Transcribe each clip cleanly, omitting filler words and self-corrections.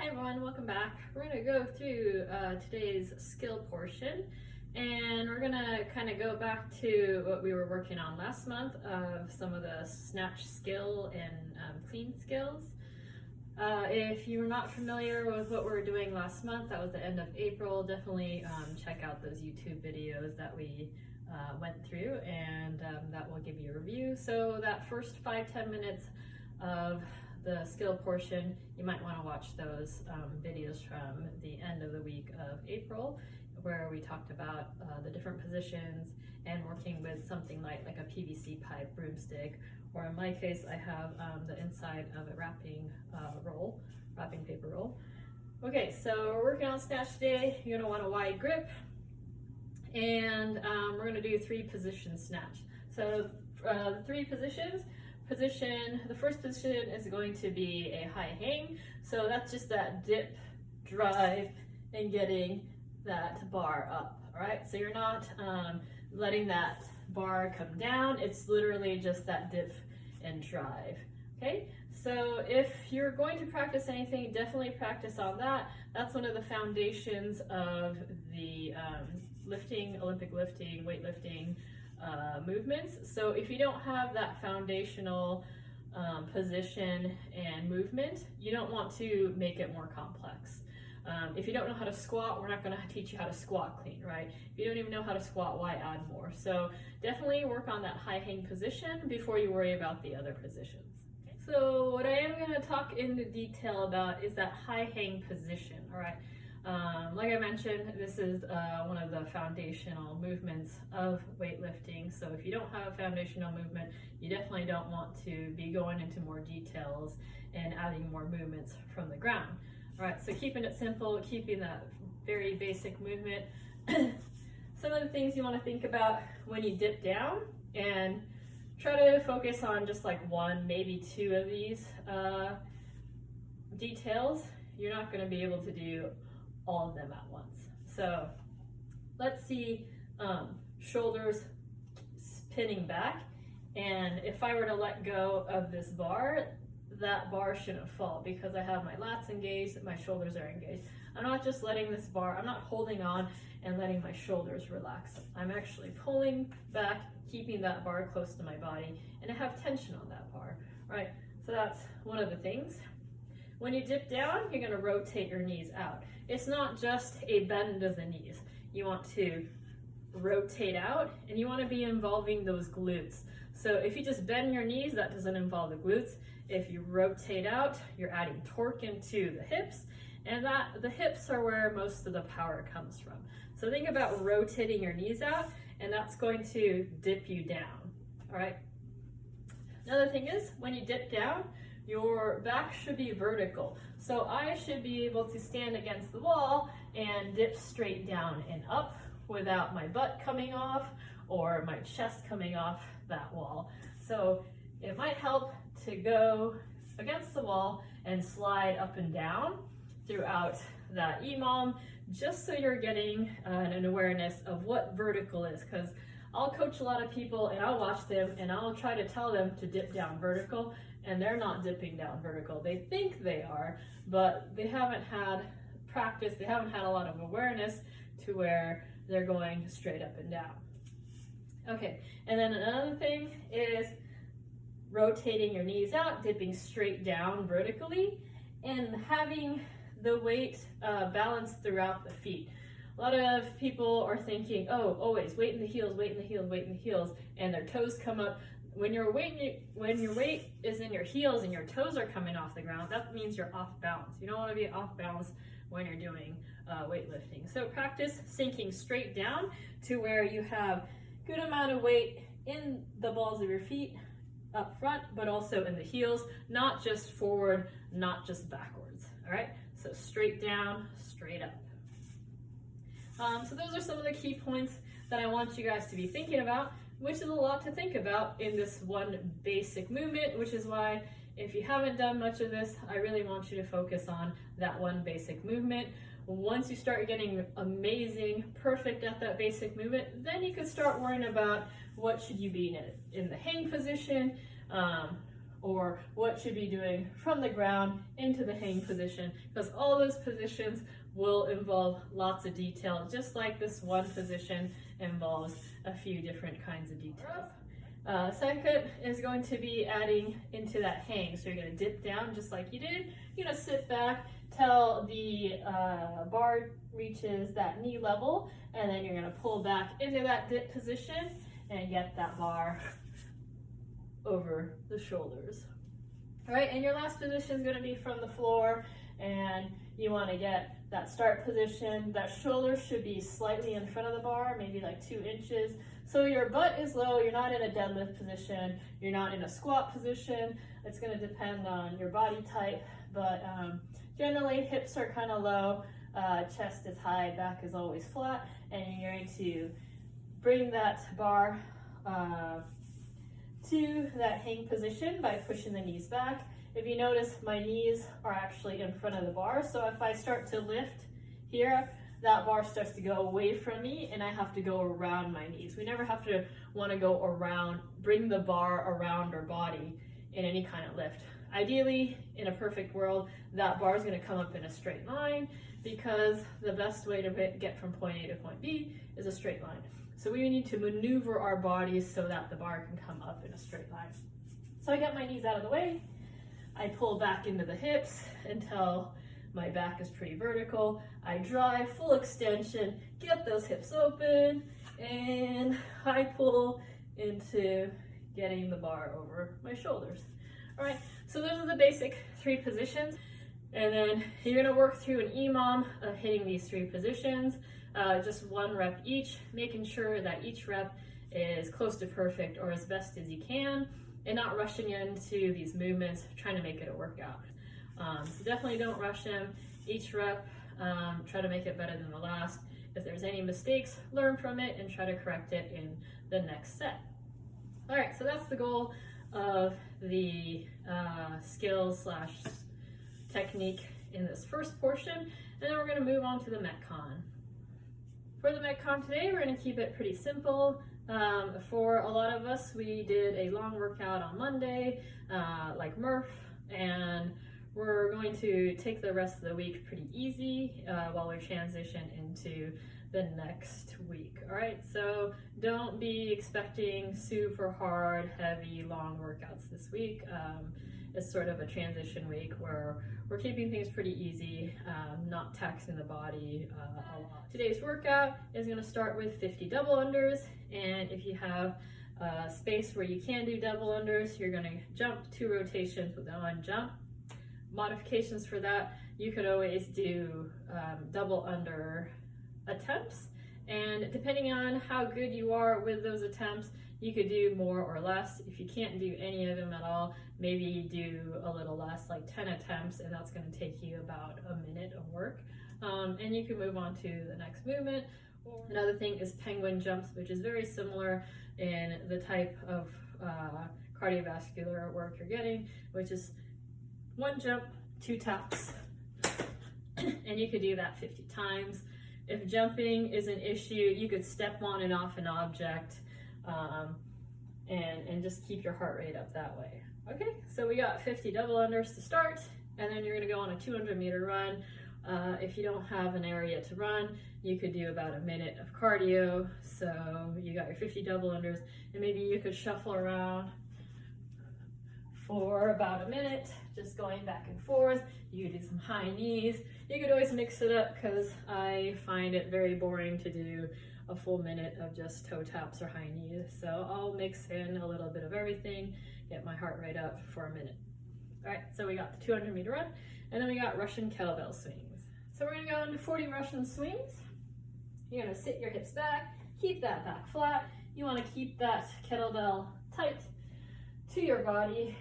Hi everyone, welcome back. We're going to go through today's skill portion, and we're going to kind of go back to what we were working on last month of some of the snatch skill and clean skills. If you're not familiar with what we were doing last month, that was the end of April, definitely check out those YouTube videos that we went through, and that will give you a review. So that first 5-10 minutes of the skill portion, you might want to watch those videos from the end of the week of April, where we talked about the different positions and working with something like a PVC pipe, broomstick, or in my case, I have the inside of a wrapping paper roll. Okay, so we're working on snatch today. You're going to want a wide grip, and we're going to do 3 position snatch. So the 3 positions. The first position is going to be a high hang. So that's just that dip, drive, and getting that bar up, all right? So you're not letting that bar come down. It's literally just that dip and drive, okay? So if you're going to practice anything, definitely practice on that. That's one of the foundations of the lifting, Olympic lifting, weightlifting, movements. So if you don't have that foundational position and movement, you don't want to make it more complex. If you don't know how to squat, we're not going to teach you how to squat clean, right? If you don't even know how to squat, why add more? So definitely work on that high hang position before you worry about the other positions. So what I am going to talk in detail about is that high hang position, all right? Like I mentioned, this is one of the foundational movements of weightlifting. So if you don't have a foundational movement, you definitely don't want to be going into more details and adding more movements from the ground. All right, so keeping it simple, keeping that very basic movement. Some of the things you want to think about when you dip down, and try to focus on just like 1, maybe 2 of these details. You're not going to be able to do all of them at once. So let's see, shoulders pinning back, and if I were to let go of this bar, that bar shouldn't fall because I have my lats engaged, my shoulders are engaged. I'm not just letting this bar, I'm not holding on and letting my shoulders relax. I'm actually pulling back, keeping that bar close to my body, and I have tension on that bar, right? So that's one of the things. When you dip down, you're going to rotate your knees out. It's not just a bend of the knees. You want to rotate out, and you want to be involving those glutes. So if you just bend your knees, that doesn't involve the glutes. If you rotate out, you're adding torque into the hips, and the hips are where most of the power comes from. So think about rotating your knees out, and that's going to dip you down, all right? Another thing is, when you dip down, your back should be vertical. So I should be able to stand against the wall and dip straight down and up without my butt coming off or my chest coming off that wall. So it might help to go against the wall and slide up and down throughout that EMOM, just so you're getting an awareness of what vertical is, because I'll coach a lot of people and I'll watch them and I'll try to tell them to dip down vertical, and they're not dipping down vertical. They think they are, but they haven't had practice, they haven't had a lot of awareness to where they're going straight up and down. Okay, and then another thing is rotating your knees out, dipping straight down vertically, and having the weight balanced throughout the feet. A lot of people are thinking, oh, always weight in the heels, weight in the heels, weight in the heels, and their toes come up. When your weight is in your heels and your toes are coming off the ground, that means you're off balance. You don't want to be off balance when you're doing weightlifting. So practice sinking straight down to where you have good amount of weight in the balls of your feet up front, but also in the heels, not just forward, not just backwards. All right, so straight down, straight up. So those are some of the key points that I want you guys to be thinking about, which is a lot to think about in this one basic movement, which is why if you haven't done much of this, I really want you to focus on that one basic movement. Once you start getting amazing, perfect at that basic movement, then you could start worrying about what should you be in the hang position, or what you'd be doing from the ground into the hang position, because all those positions will involve lots of detail, just like this one position involves a few different kinds of details. Second is going to be adding into that hang. So you're going to dip down just like you did. You're going to sit back till the bar reaches that knee level, and then you're going to pull back into that dip position and get that bar over the shoulders. All right, and your last position is going to be from the floor, and you want to get that start position. That shoulder should be slightly in front of the bar, maybe like 2 inches. So your butt is low, you're not in a deadlift position, you're not in a squat position. It's going to depend on your body type, but generally hips are kind of low, chest is high, back is always flat, and you're going to bring that bar to that hang position by pushing the knees back. If you notice, my knees are actually in front of the bar, so if I start to lift here, that bar starts to go away from me and I have to go around my knees. We never have to want to go around, bring the bar around our body in any kind of lift. Ideally, in a perfect world, that bar is going to come up in a straight line, because the best way to get from point A to point B is a straight line. So we need to maneuver our bodies so that the bar can come up in a straight line. So I get my knees out of the way. I pull back into the hips until my back is pretty vertical. I drive full extension, get those hips open, and I pull into getting the bar over my shoulders. All right, so those are the basic 3 positions. And then you're gonna work through an EMOM of hitting these 3 positions, just 1 rep each, making sure that each rep is close to perfect or as best as you can, and not rushing into these movements, trying to make it a workout. So definitely don't rush them. Each rep, try to make it better than the last. If there's any mistakes, learn from it and try to correct it in the next set. All right, so that's the goal of the skills / technique in this first portion. And then we're gonna move on to the Metcon. For the Metcon today, we're gonna keep it pretty simple. For a lot of us, we did a long workout on Monday, like Murph, and we're going to take the rest of the week pretty easy while we transition into the next week. All right, so don't be expecting super hard, heavy, long workouts this week. It's sort of a transition week where we're keeping things pretty easy, not taxing the body a lot. Today's workout is going to start with 50 double unders, and if you have space where you can do double unders, you're going to jump 2 rotations with 1 jump. Modifications for that, you could always do double under attempts, and depending on how good you are with those attempts, you could do more or less. If you can't do any of them at all, maybe do a little less, like 10 attempts, and that's going to take you about a minute of work. And you can move on to the next movement. Another thing is penguin jumps, which is very similar in the type of cardiovascular work you're getting, which is 1 jump, 2 taps, and you could do that 50 times. If jumping is an issue, you could step on and off an object and just keep your heart rate up that way. Okay, so we got 50 double unders to start, and then you're gonna go on a 200-meter run. If you don't have an area to run, you could do about a minute of cardio. So you got your 50 double unders, and maybe you could shuffle around for about a minute, just going back and forth. You could do some high knees. You could always mix it up, because I find it very boring to do a full minute of just toe taps or high knees. So I'll mix in a little bit of everything, get my heart rate up for a minute. All right, so we got the 200-meter run, and then we got Russian kettlebell swings. So we're gonna go into 40 Russian swings. You're gonna sit your hips back, keep that back flat. You wanna keep that kettlebell tight to your body,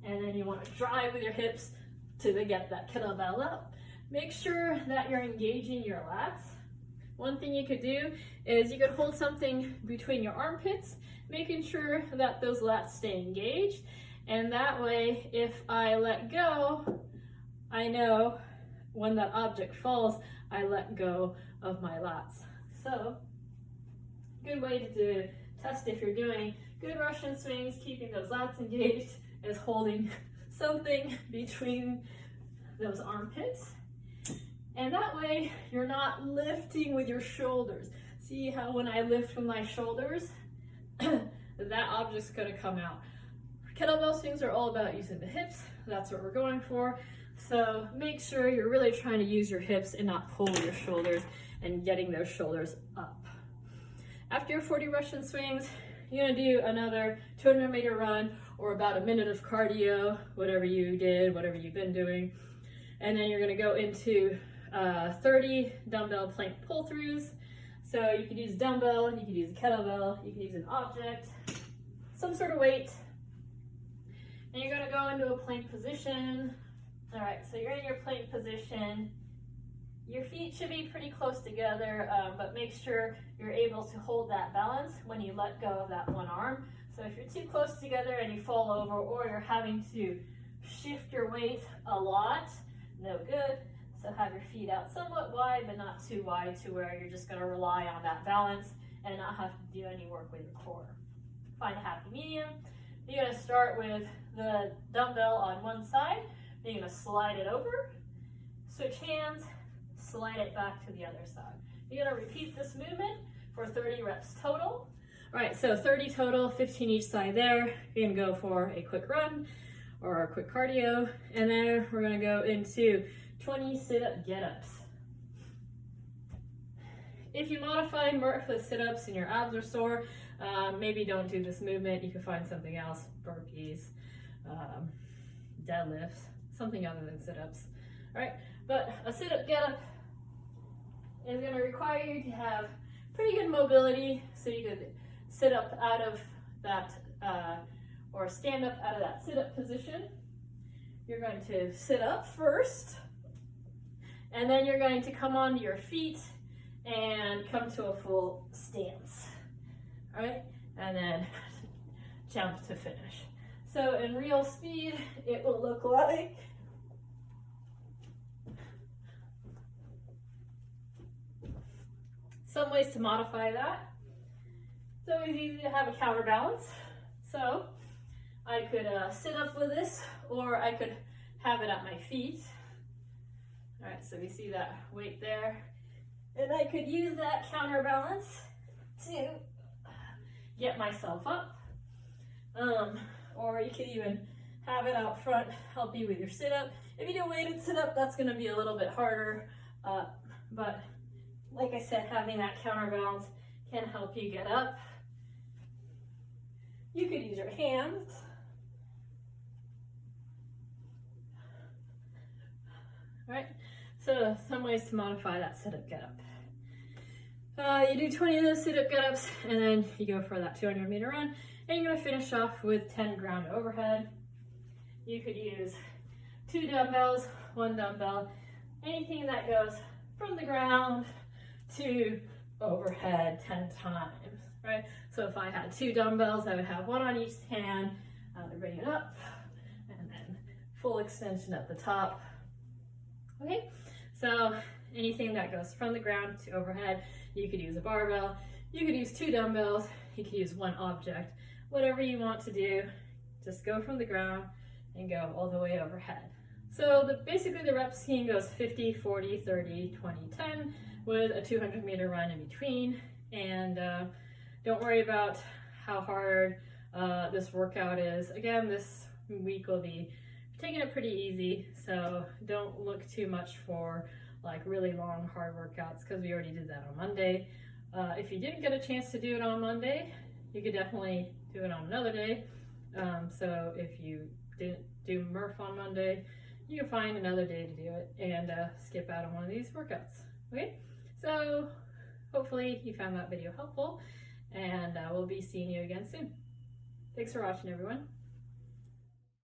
and then you want to drive with your hips to get that kettlebell up. Make sure that you're engaging your lats. One thing you could do is you could hold something between your armpits, making sure that those lats stay engaged, and that way if I let go, I know when that object falls, I let go of my lats. So, good way to test if you're doing good Russian swings, keeping those lats engaged, is holding something between those armpits. And that way you're not lifting with your shoulders. See how when I lift with my shoulders, that object's gonna come out. Kettlebell swings are all about using the hips. That's what we're going for. So make sure you're really trying to use your hips and not pull your shoulders and getting those shoulders up. After your 40 Russian swings, you're gonna do another 200-meter run or about a minute of cardio, whatever you did, whatever you've been doing. And then you're gonna go into 30 dumbbell plank pull-throughs. So you could use dumbbell, you could use a kettlebell, you can use an object, some sort of weight. And you're gonna go into a plank position. All right, so you're in your plank position. Your feet should be pretty close together, but make sure you're able to hold that balance when you let go of that one arm. So if you're too close together and you fall over, or you're having to shift your weight a lot, no good. So have your feet out somewhat wide, but not too wide to where you're just gonna rely on that balance and not have to do any work with your core. Find a happy medium. You're gonna start with the dumbbell on one side. You're gonna slide it over, switch hands, slide it back to the other side. You're gonna repeat this movement for 30 reps total. All right, so 30 total, 15 each side there. You're gonna go for a quick run or a quick cardio, and then we're gonna go into 20 sit-up get-ups. If you modify Murph with sit-ups and your abs are sore, maybe don't do this movement. You can find something else, burpees, deadlifts, something other than sit-ups. All right, but a sit-up get-up is gonna require you to have pretty good mobility, so you could sit up out of that, or stand up out of that sit-up position. You're going to sit up first, and then you're going to come onto your feet and come to a full stance. All right, and then jump to finish. So in real speed, it will look like some ways to modify that. It's always easy to have a counterbalance. So I could sit up with this, or I could have it at my feet. All right, so we see that weight there. And I could use that counterbalance to get myself up. Or you could even have it out front, help you with your sit-up. If you do a weighted sit-up, that's gonna be a little bit harder. But like I said, having that counterbalance can help you get up. You could use your hands. All right, so some ways to modify that sit-up get-up. You do 20 of those sit-up get-ups, and then you go for that 200-meter run, and you're gonna finish off with 10 ground overhead. You could use 2 dumbbells, 1 dumbbell, anything that goes from the ground to overhead 10 times, right? So if I had 2 dumbbells, I would have 1 on each hand. I would bring it up, and then full extension at the top. Okay, so anything that goes from the ground to overhead, you could use a barbell, you could use 2 dumbbells, you could use 1 object, whatever you want to do, just go from the ground and go all the way overhead. So basically the rep scheme goes 50, 40, 30, 20, 10 with a 200-meter run in between. And don't worry about how hard this workout is. Again, this week will be taking it pretty easy, so don't look too much for like really long, hard workouts, because we already did that on Monday. If you didn't get a chance to do it on Monday, you could definitely do it on another day. So if you didn't do Murph on Monday, you can find another day to do it and skip out on one of these workouts. Okay, so hopefully you found that video helpful, and we'll be seeing you again soon. Thanks for watching, everyone.